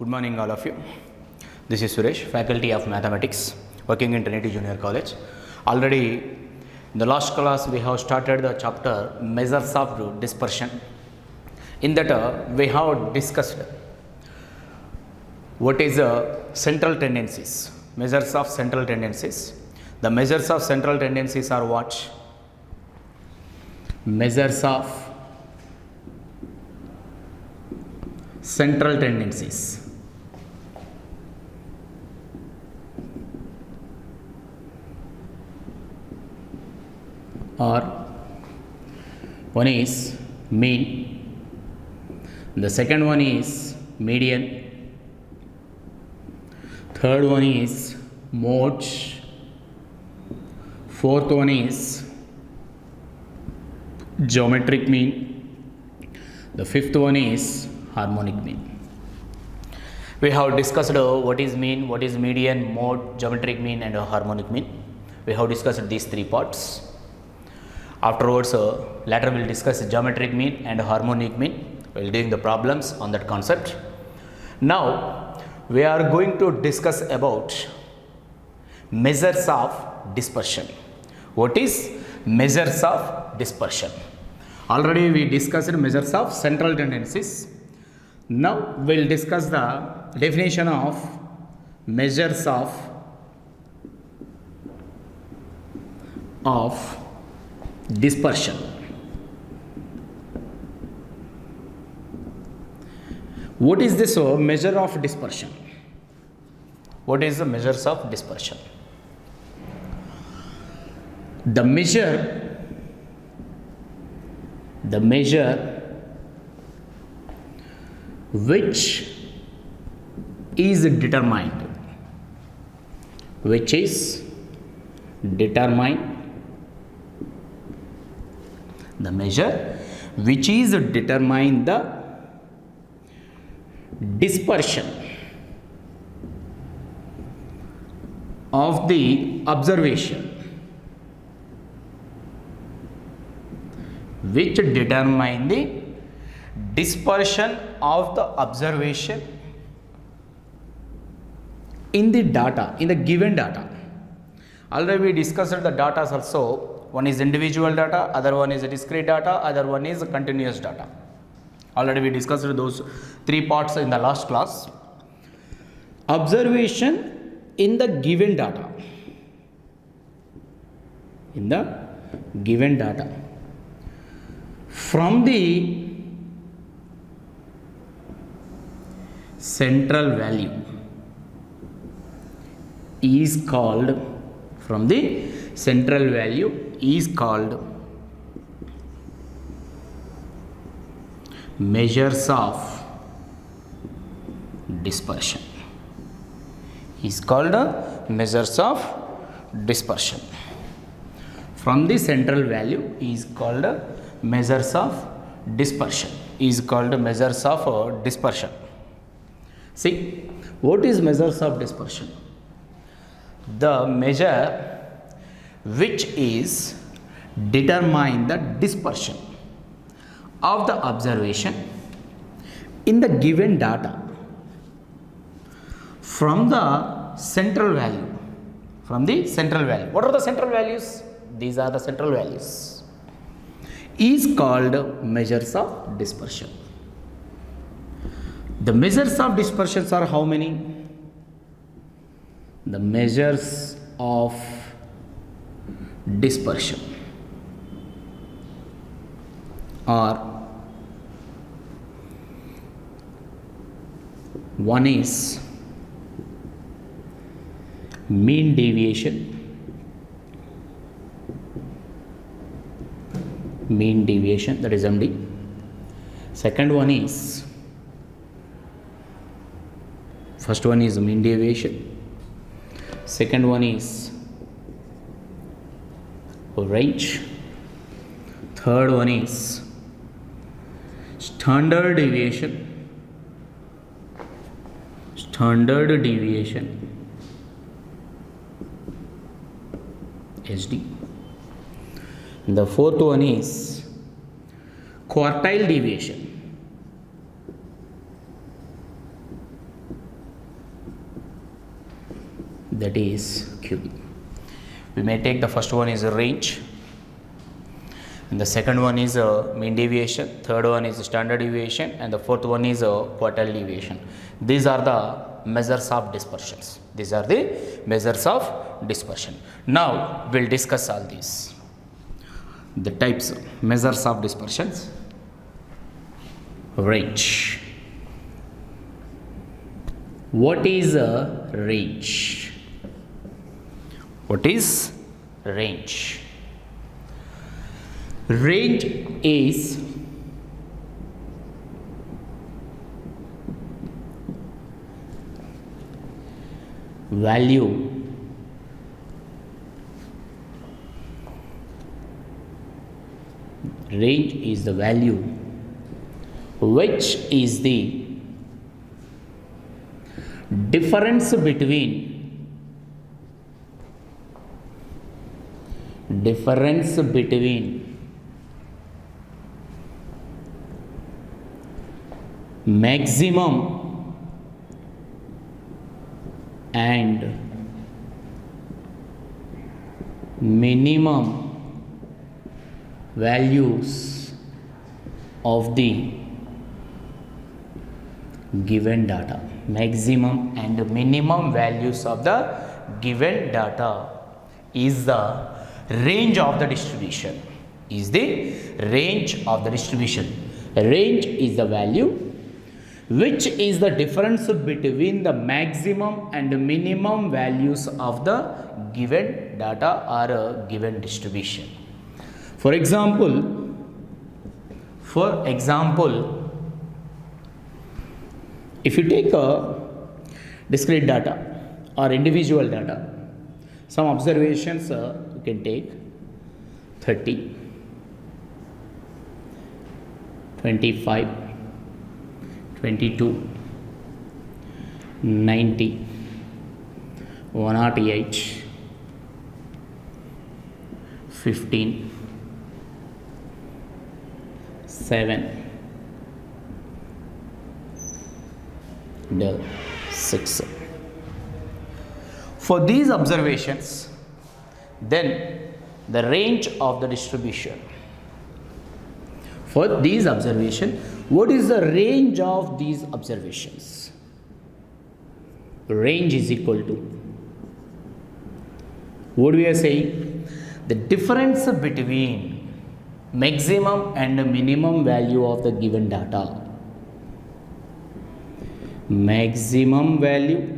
Good morning, all of you. This is Suresh, Faculty of Mathematics, working in Trinity Junior College. Already in the last class, we have started the chapter Measures of Dispersion. In that, we have discussed what is central tendencies, measures of central tendencies. The measures of central tendencies are what? Measures of central tendencies. Or one is mean, the second one is median, third one is mode, fourth one is geometric mean, the fifth one is harmonic mean. We have discussed what is mean, what is median, mode, geometric mean and harmonic mean. We have discussed these three parts. Afterwards, later we will discuss geometric mean and harmonic mean while doing the problems on that concept. Now, we are going to discuss about measures of dispersion. What is measures of dispersion? Already we discussed measures of central tendencies. Now, we will discuss the definition of measures of dispersion. What is this measure of dispersion? What is the measures of dispersion? The measure which is determined, the measure which is determine the dispersion of the observation, which determine the dispersion of the observation in the data, in the given data. Already we discussed the data also. One is individual data, other one is discrete data, other one is continuous data. Already we discussed those three parts in the last class. Observation in the given data. In the given data. From the central value is called, from the central value is called measures of dispersion. Is called measures of dispersion. From the central value is called measures of dispersion. Is called measures of dispersion. See, what is measures of dispersion? The measure which is determine the dispersion of the observation in the given data from the central value. From the central value. What are the central values? These are the central values. Is called measures of dispersion. The measures of dispersions are how many? The measures of dispersion are, one is mean deviation, that is MD. Second one is, first one is mean deviation, second one is range, third one is standard deviation, SD. The fourth one is quartile deviation, that is QB. We may take the first one is a range, and the second one is a mean deviation, third one is standard deviation, and the fourth one is a quartile deviation. These are the measures of dispersions. These are the measures of dispersion. Now we'll discuss all these. The types, measures of dispersions. Range. What is a range? What is range? Range is value range is the value which is the difference between maximum and minimum values of the given data. Maximum and minimum values of the given data is the range of the distribution. Is the range of the distribution. Range is the value which is the difference between the maximum and minimum values of the given data or a given distribution. For example, if you take a discrete data or individual data, some observations you can take 30, 25, 22, 90, 108, 15, 7, 6. For these observations, then the range of the distribution. For these observations, what is the range of these observations? Range is equal to, what we are saying? The difference between maximum and minimum value of the given data. Maximum value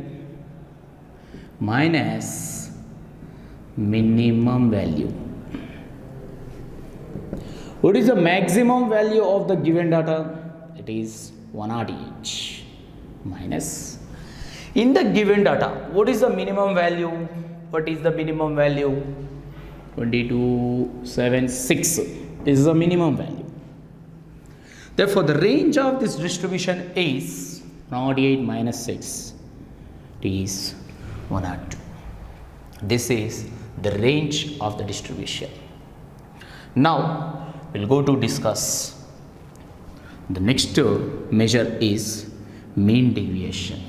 minus minimum value. What is the maximum value of the given data? It is 108 minus. In the given data, what is the minimum value? What is the minimum value? 2276 is the minimum value. Therefore, the range of this distribution is 108 minus 6. It is 102. This is the range of the distribution. Now, we'll go to discuss the next measure is mean deviation.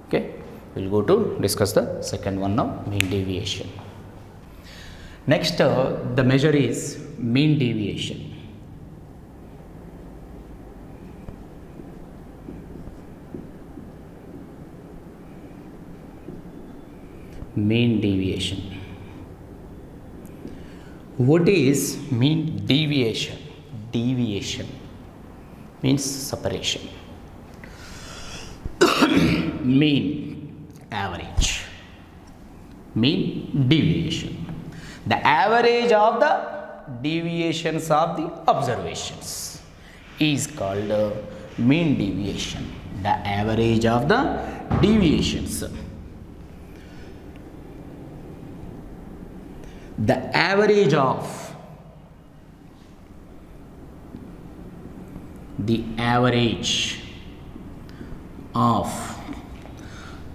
Okay, we'll go to discuss the second one now, mean deviation. Next, the measure is mean deviation. Mean deviation. What is mean deviation? Deviation means separation. Mean, average. Mean deviation. The average of the deviations of the observations is called mean deviation. The average of the deviations. The average of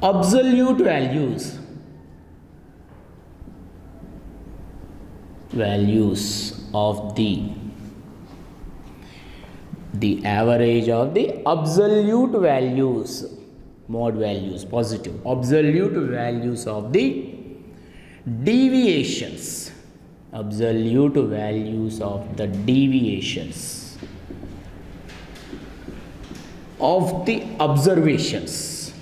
absolute values of the average of the absolute values mode values, positive, absolute values of the deviations, absolute values of the deviations of the observations,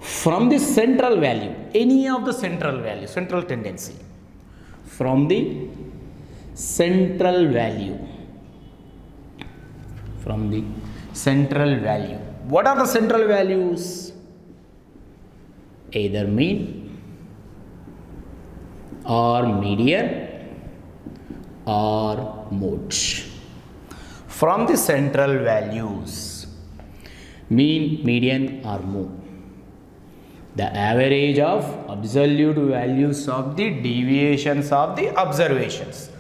from the central value, any of the central value, central tendency, from the central value, from the central value. What are the central values? Either mean or median or mode. From the central values, mean, median or mode, the average of absolute values of the deviations of the observations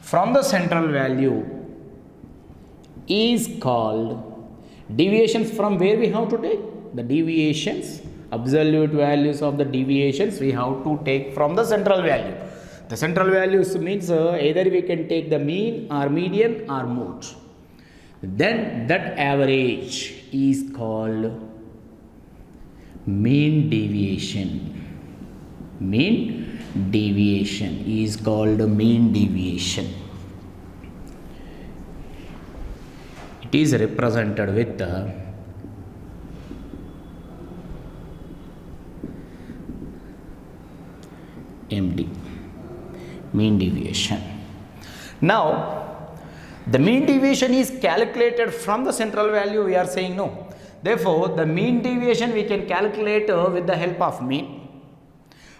from the central value is called deviations. From where we have to take the deviations, absolute values of the deviations we have to take from the central value. The central values means either we can take the mean or median or mode. Then that average is called mean deviation. Mean deviation is called mean deviation. It is represented with the MD, mean deviation. Now, the mean deviation is calculated from the central value, we are saying no. Therefore, the mean deviation we can calculate with the help of mean,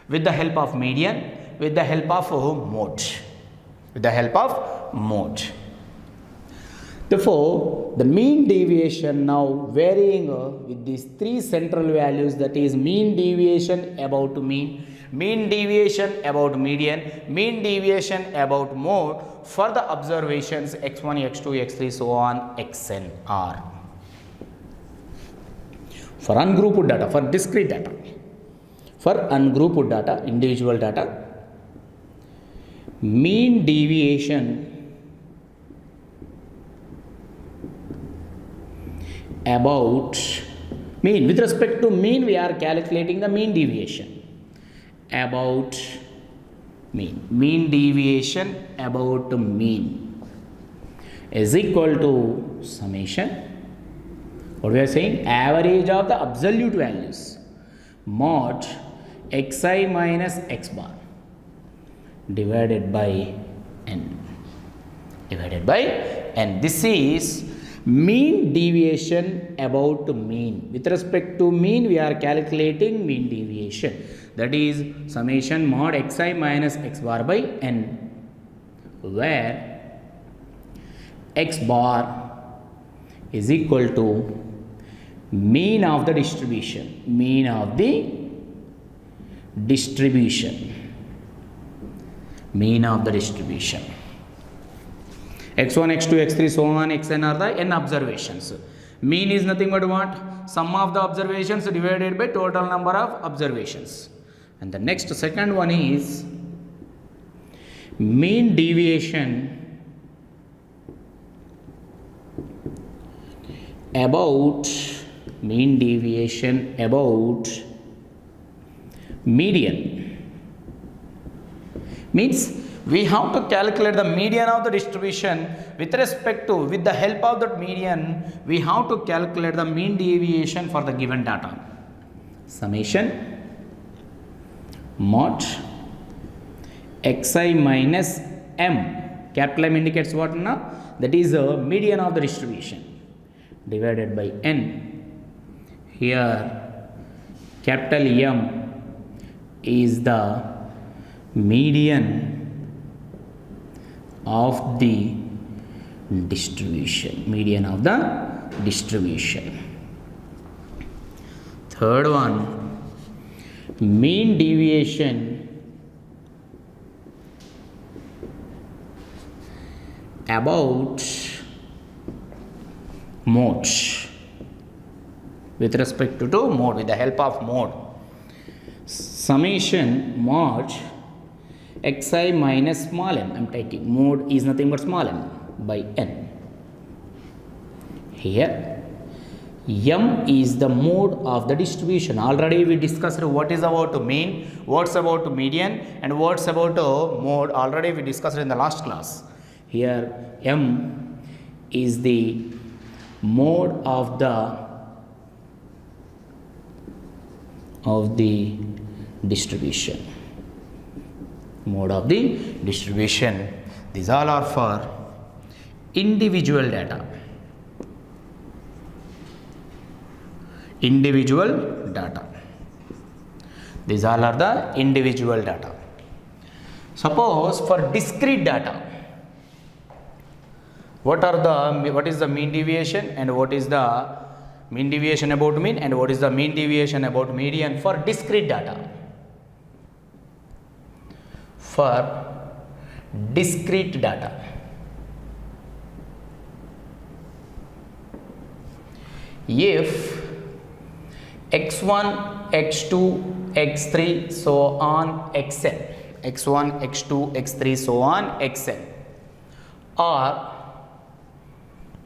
with the help of median, with the help of mode, with the help of mode. Therefore, the mean deviation now varying with these three central values, that is mean deviation about mean, mean deviation about median, mean deviation about mode for the observations x1, x2, x3, so on, xn are. For ungrouped data, for discrete data, for ungrouped data, individual data, mean deviation about mean, with respect to mean we are calculating the mean deviation about mean, mean deviation about mean is equal to summation, what we are saying, average of the absolute values mod xi minus x bar divided by n, divided by n. This is mean deviation about mean. With respect to mean we are calculating mean deviation, that is summation mod xi minus x bar by n, where x bar is equal to mean of the distribution, mean of the distribution, mean of the distribution. x1, x2, x3, so on, xn are the n observations. Mean is nothing but what? Sum of the observations divided by total number of observations. And the next second one is mean deviation about, mean deviation about median. Means we have to calculate the median of the distribution with respect to, with the help of that median, we have to calculate the mean deviation for the given data. Summation mod xi minus m, capital M indicates what now? That is the median of the distribution divided by n. Here capital M is the median of the distribution, median of the distribution. Third one, mean deviation about mode, with respect to mode, with the help of mode. Summation mod xi minus small m. I am taking mode is nothing but small m by n. Here m is the mode of the distribution. Already we discussed what is about mean, what's about median, and what's about mode. Already we discussed in the last class. Here m is the mode of the distribution. Mode of the distribution. These all are for individual data. Individual data. These all are the individual data. Suppose for discrete data, what is the mean deviation and what is the mean deviation about mean and what is the mean deviation about median for discrete data? For discrete data, if x1, x2, x3, so on, xn, x1, x2, x3, so on, xn are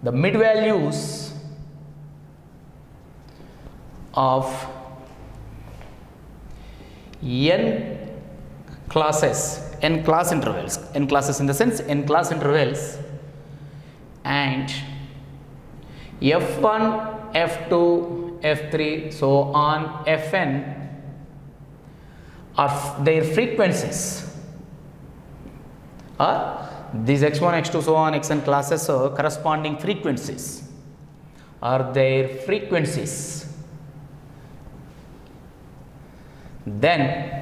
the mid values of n classes, n class intervals, n classes in the sense n class intervals, and f1, f2, f3, so on, fn are their frequencies, these x1, x2, so on, xn classes corresponding frequencies are their frequencies. Then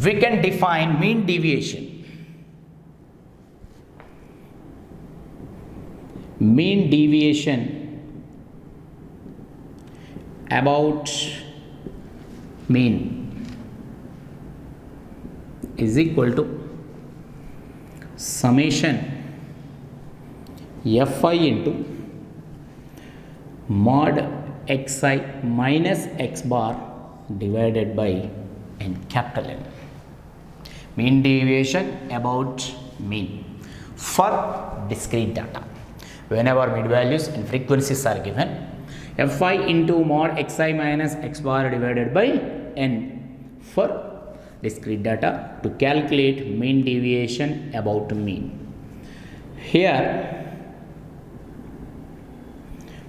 we can define mean deviation. Mean deviation about mean is equal to summation fi into mod xi minus x bar divided by n, capital N. Mean deviation about mean for discrete data. Whenever mid values and frequencies are given, fi into mod xi minus x bar divided by n for discrete data to calculate mean deviation about mean. Here,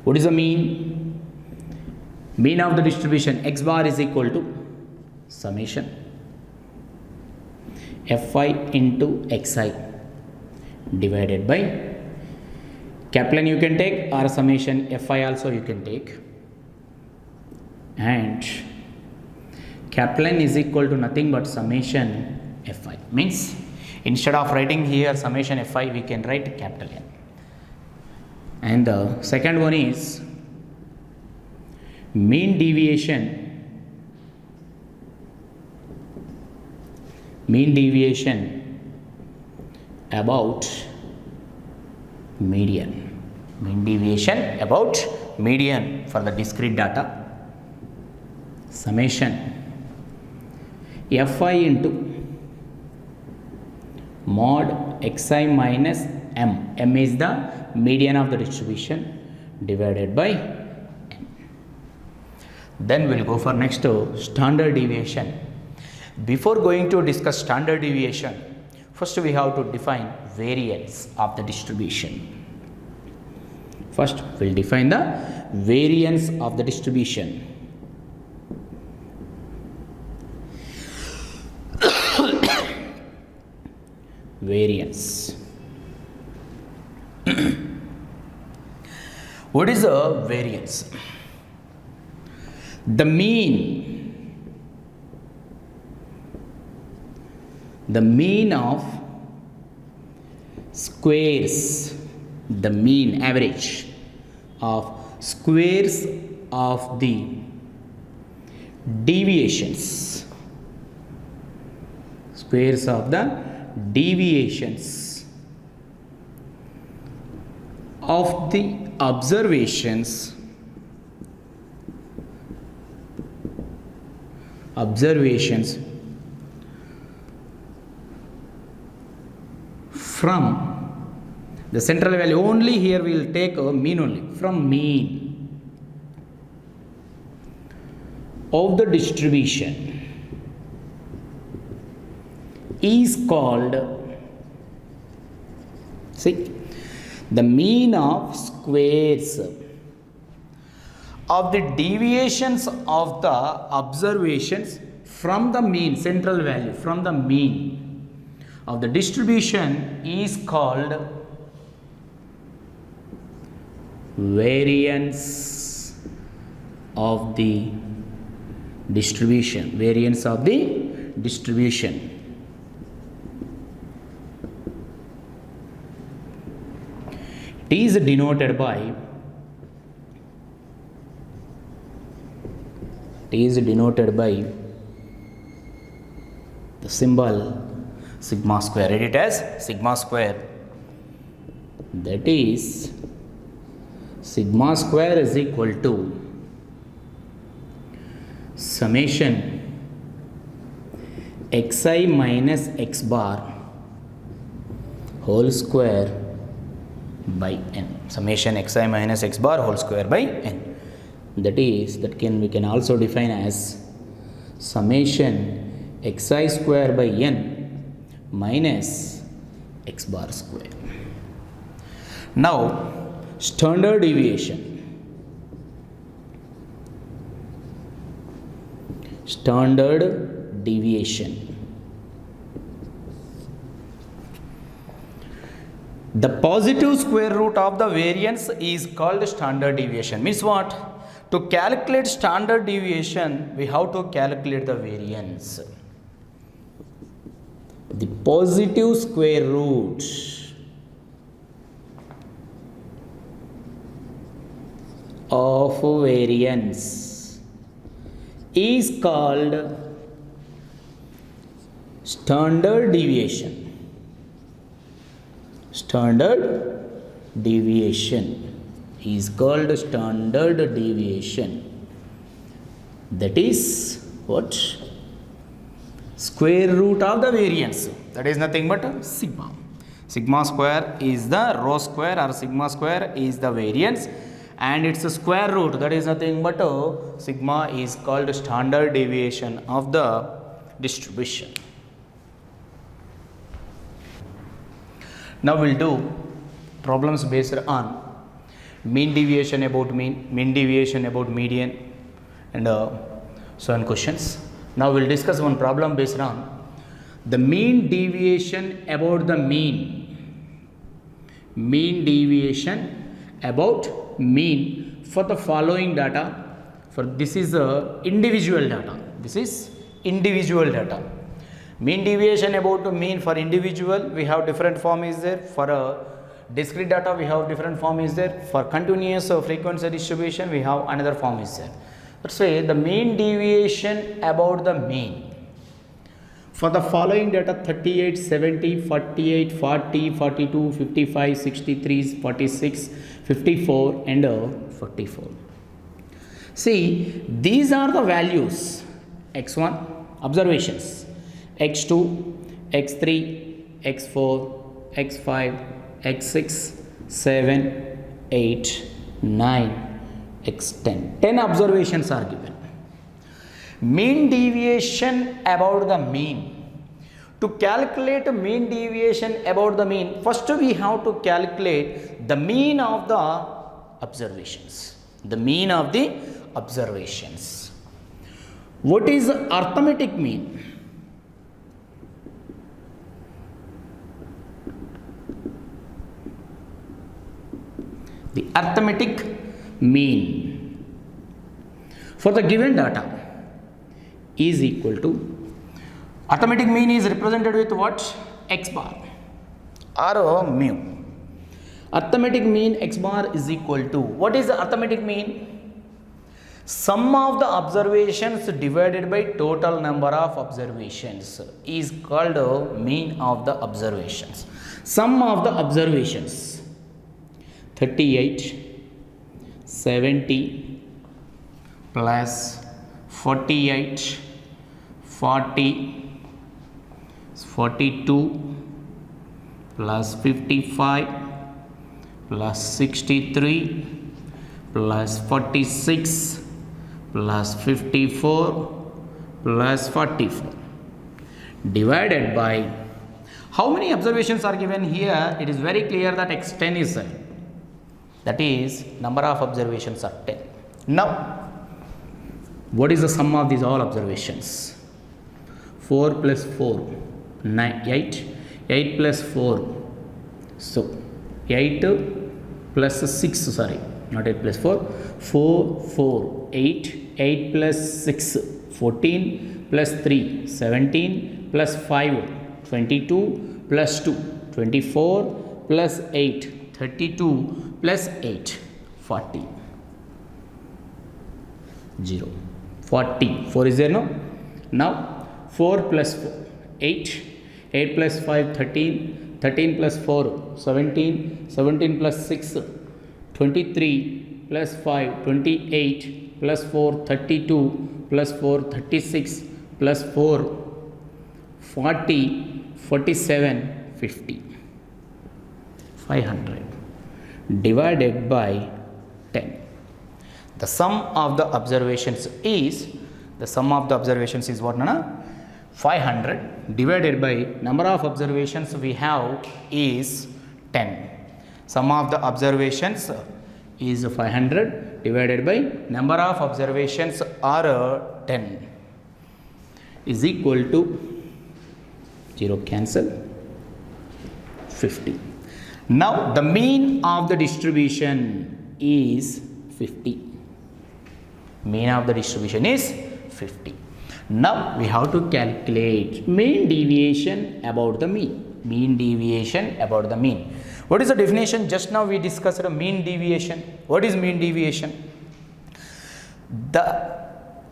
what is the mean? Mean of the distribution x bar is equal to summation fi into xi divided by capital N you can take, or summation fi also you can take, and capital N is equal to nothing but summation fi. Means instead of writing here summation fi, we can write capital N. And the second one is mean deviation about median. Mean deviation about median for the discrete data, summation fi into mod xi minus m. M is the median of the distribution divided by n. Then we will go for next standard deviation. Before going to discuss standard deviation, first we have to define variance of the distribution. First we will define the variance of the distribution. Variance. What is a variance? The mean of squares, the mean average of squares of the deviations, squares of the deviations of the observations from the central value. Only here we will take a mean only. From mean of the distribution is called, see, the mean of squares of the deviations of the observations from the mean, central value, from the mean of the distribution is called variance of the distribution. Variance of the distribution. It is denoted by the symbol sigma square. Read it as sigma square. That is, sigma square is equal to summation xi minus x bar whole square by n. Summation xi minus x bar whole square by n. That is, we can also define as summation xi square by n minus x bar square. Now, standard deviation. Standard deviation. The positive square root of the variance is called standard deviation. Means what? To calculate standard deviation, we have to calculate the variance. The positive square root of variance is called standard deviation. Standard deviation is called standard deviation. That is what? Square root of the variance. That is nothing but sigma. Sigma square is the rho square, or sigma square is the variance, and its square root, that is nothing but sigma, is called standard deviation of the distribution. Now we'll do problems based on mean deviation about mean, mean deviation about median, and so on questions. Now we'll discuss one problem based on the mean deviation about the mean. Mean deviation about mean for the following data. For this is individual data. This is individual data. Mean deviation about the mean for individual, we have different form is there. For discrete data, we have different form is there. For continuous frequency distribution, we have another form is there. Let's say the mean deviation about the mean for the following data: 38, 70, 48, 40, 42, 55, 63, 46, 54 and 44. See, these are the values: x1 observations, x2, x3, x4, x5, x6, 7, 8, 9, x10. 10 observations are given. Mean deviation about the mean. To calculate mean deviation about the mean, first we have to calculate the mean of the observations. The mean of the observations. What is arithmetic mean? The arithmetic mean for the given data is equal to, arithmetic mean is represented with what? X bar or mu. Arithmetic mean x bar is equal to, what is the arithmetic mean? Sum of the observations divided by total number of observations is called mean of the observations. Sum of the observations: 38, 70 plus 48, 40, 42 plus 55 plus 63 plus 46 plus 54 plus 44 divided by how many observations are given here. It is very clear that x10 is there. That is number of observations are 10. Now what is the sum of these all observations? 4 plus 4 9 8 8 plus 4, so 8 plus 6, sorry, not 8 plus 4, 4 4 8 8 plus 6 14 plus 3 17 plus 5 22 plus 2 24 plus 8 32 plus 8 40 0 40. 4 is there, no? Now 4 plus 4 8 8 plus 5 13 13 plus 4 17 17 plus 6 23 plus 5 28 plus 4 32 plus 4 36 plus 4 40 47 50 500 divided by 10. The sum of the observations is what, Nana? 500 divided by number of observations we have is 10. Sum of the observations is 500 divided by number of observations are 10 is equal to 0 cancel 50. Now the mean of the distribution is 50. Mean of the distribution is 50. Now we have to calculate mean deviation about the mean. Mean deviation about the mean. What is the definition? Just now we discussed mean deviation. What is mean deviation? The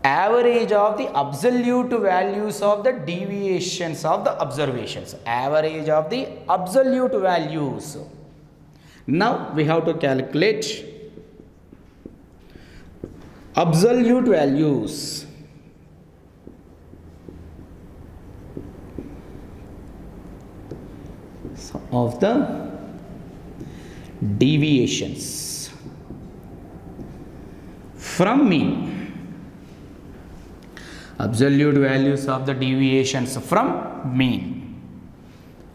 average of the absolute values of the deviations of the observations. Average of the absolute values. Now we have to calculate absolute values of the deviations from mean. Absolute values of the deviations from mean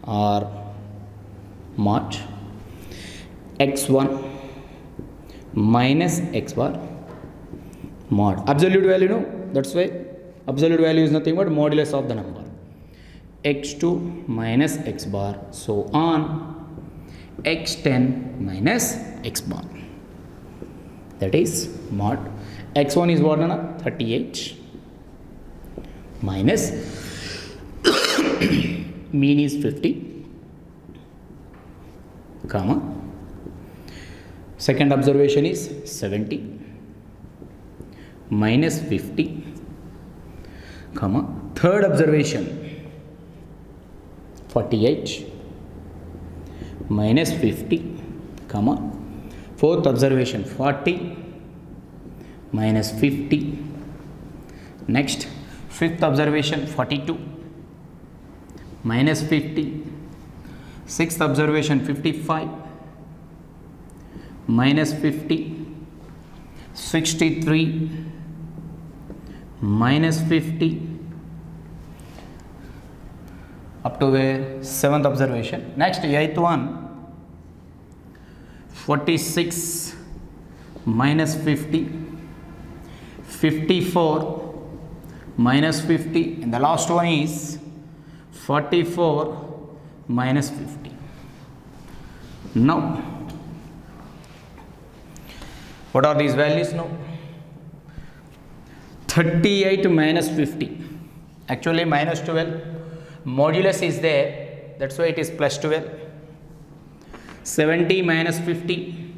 are mod x1 minus x bar mod. Absolute value, no? That's why absolute value is nothing but modulus of the number. x2 minus x bar, so on x10 minus x bar. That is mod x1 is what, Nana? 38 minus mean is 50 comma second observation is 70 minus 50 comma third observation 48 minus 50 comma fourth observation 40 minus 50. Next fifth observation 42 minus 50. Sixth observation 55 minus 50. 63 minus 50 up to where? Seventh observation. Next eighth one 46 minus 50. 54 minus 50, and the last one is 44 minus 50. Now what are these values now? 38 minus 50, actually minus 12, modulus is there, that's why it is plus 12. 70 minus 50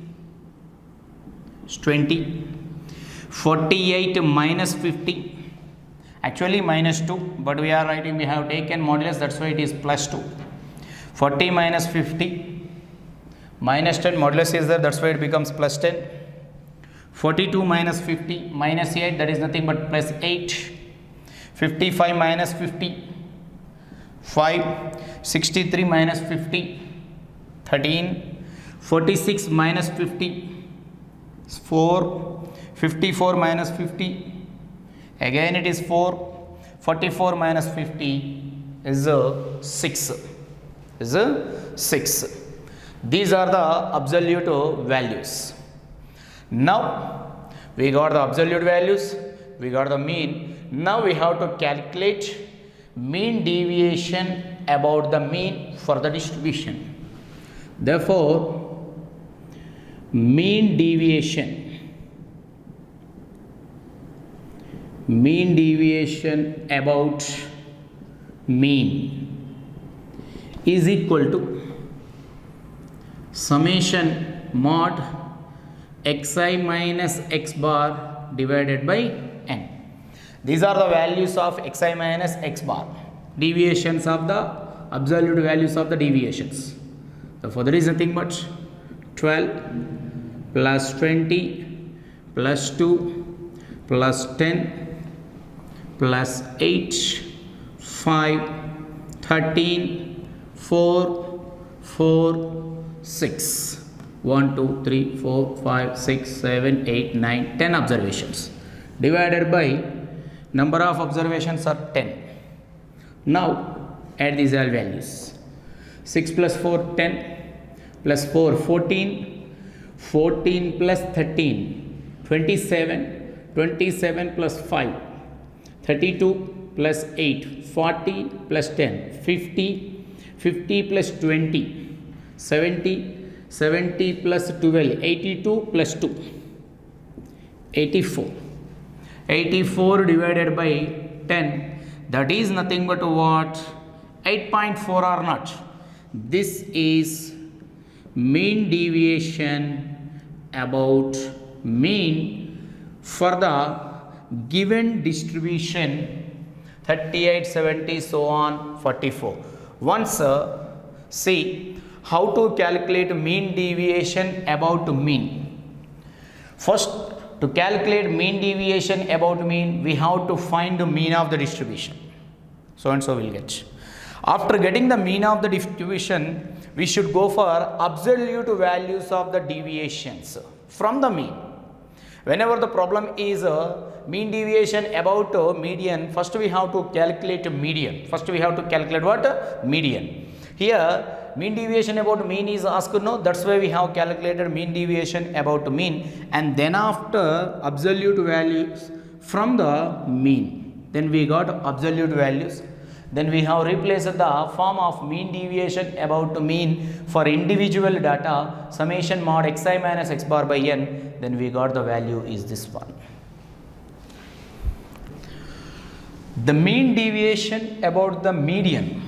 is 20. 48 minus 50, actually minus 2, but we are writing, we have taken modulus, that's why it is plus 2. 40 minus 50 minus 10, modulus is there, that's why it becomes plus 10. 42 minus 50 minus 8, that is nothing but plus 8. 55 minus 50 5. 63 minus 50 13, 46 minus 50 is 4, 54 minus 50, again it is 4, 44 minus 50 is 6, is 6. These are the absolute values. Now we got the absolute values, we got the mean. Now we have to calculate mean deviation about the mean for the distribution. Therefore, mean deviation about mean is equal to summation mod xi minus x bar divided by n. These are the values of xi minus x bar, deviations of the absolute values of the deviations. Therefore, there is nothing but 12 plus 20 plus 2 plus 10 plus 8, 5, 13, 4, 4, 6. 1, 2, 3, 4, 5, 6, 7, 8, 9, 10 observations divided by number of observations are 10. Now add these all values. 6 plus 4, 10 plus 4, 14, 14 plus 13, 27, 27 plus 5, 32 plus 8, 40 plus 10, 50, 50 plus 20, 70, 70 plus 12, 82 plus 2, 84. 84 divided by 10, that is nothing but what? 8.4 or not. This is mean deviation about mean for the given distribution 38, 70, so on 44. Once see how to calculate mean deviation about mean. First, to calculate mean deviation about mean, we have to find the mean of the distribution. So and so we'll get. After getting the mean of the distribution, we should go for absolute values of the deviations from the mean. Whenever the problem is mean deviation about median, first we have to calculate median. First we have to calculate what? Median. Here mean deviation about mean is asked, no, that's why we have calculated mean deviation about mean, and then after absolute values from the mean, then we got absolute values. Then we have replaced the form of mean deviation about mean for individual data, summation mod xi minus x bar by n, then we got the value is this one. The mean deviation about the median.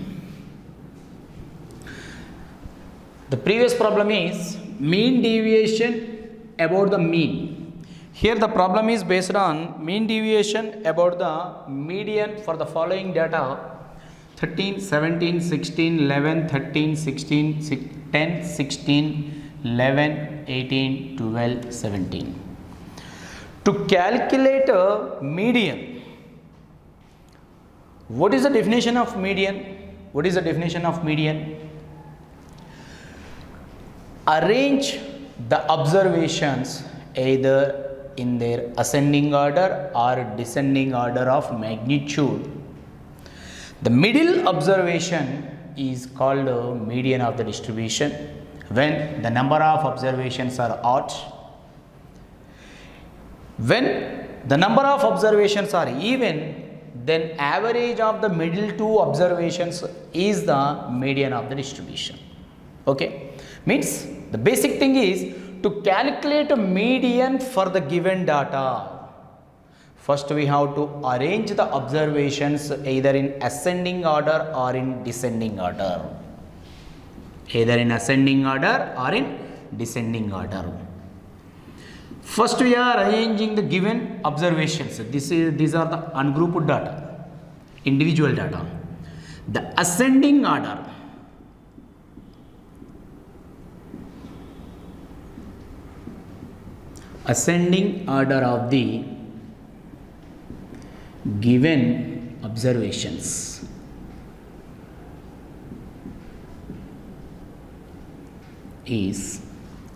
The previous problem is mean deviation about the mean. Here the problem is based on mean deviation about the median for the following data: 13, 17, 16, 11, 13, 16, 10, 16, 11, 18, 12, 17. To calculate a median, what is the definition of median? What is the definition of median? Arrange the observations either in their ascending order or descending order of magnitude. The middle observation is called a median of the distribution when the number of observations are odd. When the number of observations are even, then average of the middle two observations is the median of the distribution. Okay, means the basic thing is to calculate a median for the given data. First we have to arrange the observations either in ascending order or in descending order. Either in ascending order or in descending order. First we are arranging the given observations. These are the ungrouped data, individual data. The ascending order. Ascending order of the given observations. is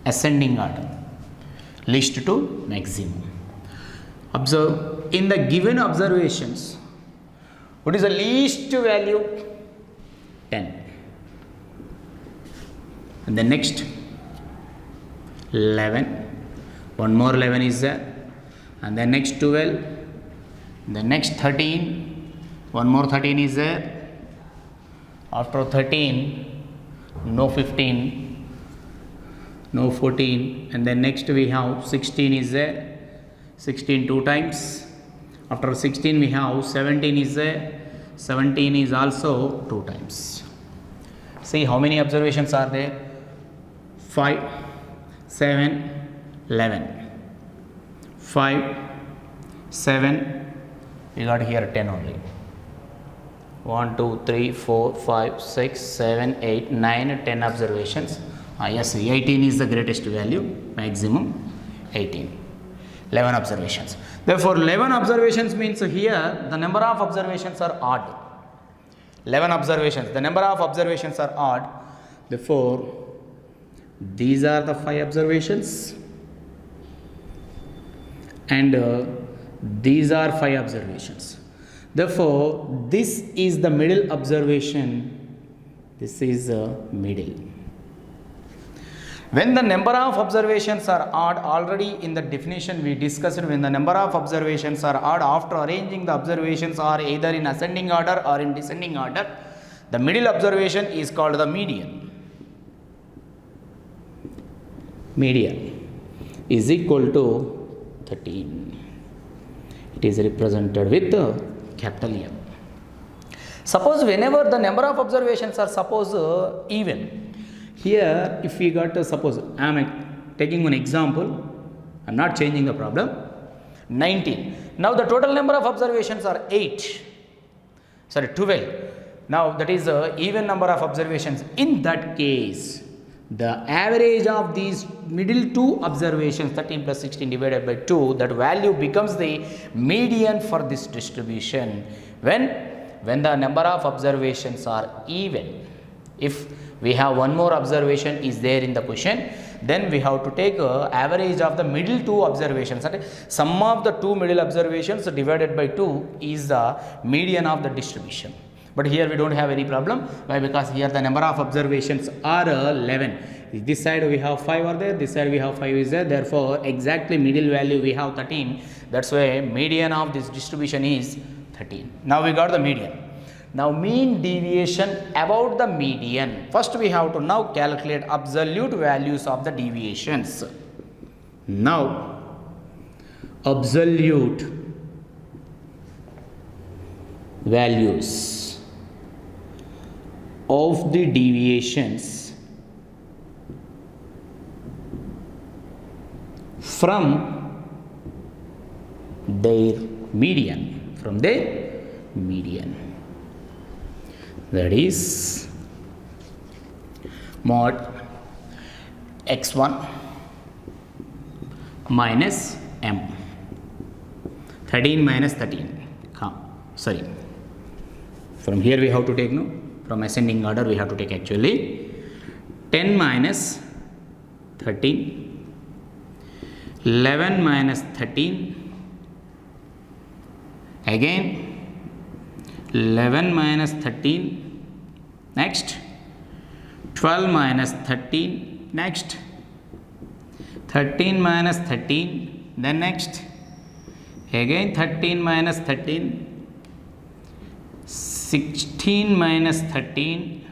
ascending order, least to maximum. Observe, in the given observations, what is the least value? 10. And the next 11, one more 11 is there, and the next 12, the next 13, one more 13 is there. After 13, no 15, no 14, and then next we have 16 is there, 16 two times. After 16 we have 17 is there, 17 is also two times. See how many observations are there? 5, 7, 11. 5, 7, we got here 10 only. 1, 2, 3, 4, 5, 6, 7, 8, 9, 10 observations. Yes, 18 is the greatest value, maximum 18. 11 observations. Therefore, 11 observations means here the number of observations are odd. 11 observations, the number of observations are odd. Therefore, these are the 5 observations and these are 5 observations. Therefore, this is the middle observation. This is the middle. When the number of observations are odd, already in the definition we discussed, when the number of observations are odd, after arranging the observations are either in ascending order or in descending order, the middle observation is called the median. Median is equal to 13. It is represented with capital M. Suppose whenever the number of observations are even. Here, if we got to suppose, I am taking one example, I am not changing the problem, 19. Now, the total number of observations are 12. Now, that is even number of observations. In that case, the average of these middle two observations, 13 plus 16 divided by 2, that value becomes the median for this distribution when the number of observations are even. If we have one more observation is there in the question, then we have to take average of the middle two observations. Sum of the two middle observations divided by 2 is the median of the distribution. But here we don't have any problem. Why? Because here the number of observations are 11. This side we have 5 are there, this side we have 5 is there. Therefore, exactly middle value we have 13. That's why median of this distribution is 13. Now we got the median. Now mean deviation about the median. First we have to now calculate absolute values of the deviations. Now absolute values of the deviations from their median, that is mod x1 minus m, 13 minus 13, sorry, from here we have to take, no, from ascending order we have to take actually 10 minus 13, 11 minus 13, again 11 minus 13, next 12 minus 13, next 13 minus 13, then next again 13 minus 13, 16 minus 13,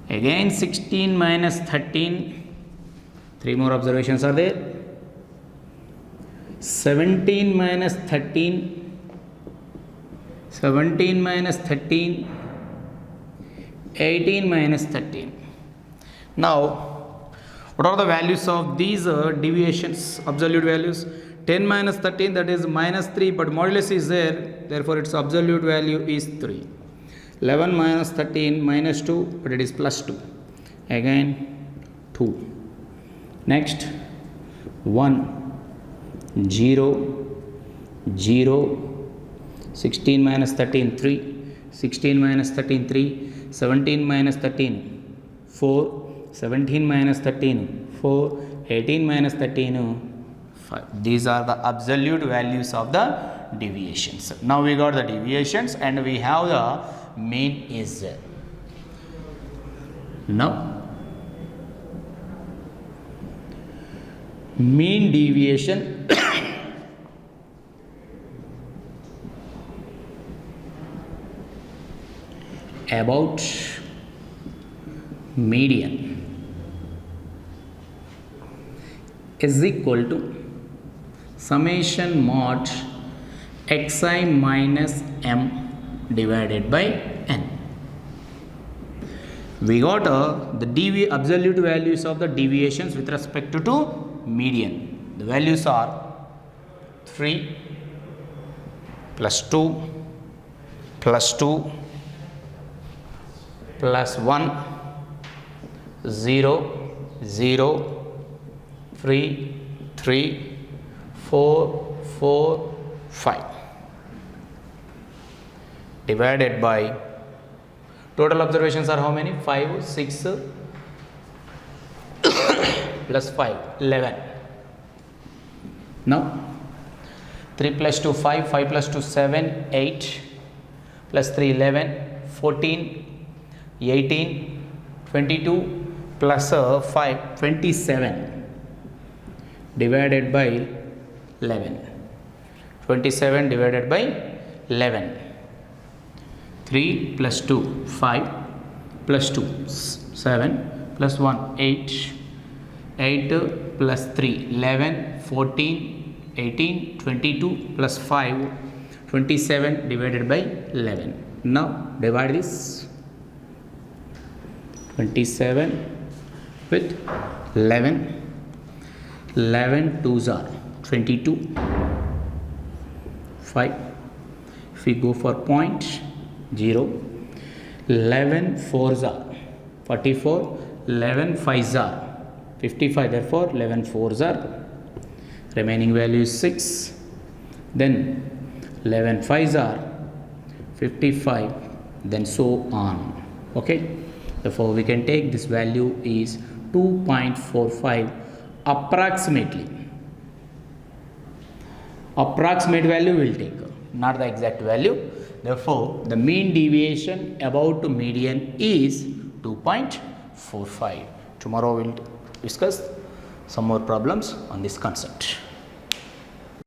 again 16 minus 13, 3 more observations are there, 17 minus 13, 17 minus 13, 18 minus 13. Now, what are the values of these deviations, absolute values? 10 minus 13, that is minus 3, but modulus is there, therefore its absolute value is 3. 11 minus 13, minus 2, but it is plus 2. Again 2. Next 1, 0, 0, 16 minus 13, 3, 16 minus 13, 3, 17 minus 13, 4, 17 minus 13, 4, 18 minus 13, 5. These are the absolute values of the deviations. Now we got the deviations and we have the mean is there. Now mean deviation about median is equal to summation mod xi minus m divided by n. We got the absolute values of the deviations with respect to median. The values are 3 plus 2 plus 2 plus 1 0 0 3 3 4 4 5 divided by total observations are how many? 5 6 plus 5 11. Now 3 plus 2 5 5 plus 2 7 8 plus 3 11 14 18 22 plus 5 27 divided by 11. 27 divided by 11. 3 plus 2 5 plus 2 7 plus 1 8 8 plus 3 11 14 18 22 plus 5 27 divided by 11. Now divide this 27 with 11. 11 2s are 22. 5. If we go for point 0, 11 4s are 44. 11 5s are 55. Therefore 11 4s are remaining value is 6. Then 11 5s are 55. Then so on. Okay. Therefore we can take this value is 2.45 approximately. Approximate value will take, not the exact value. Therefore the mean deviation about to median is 2.45. Tomorrow we will discuss some more problems on this concept.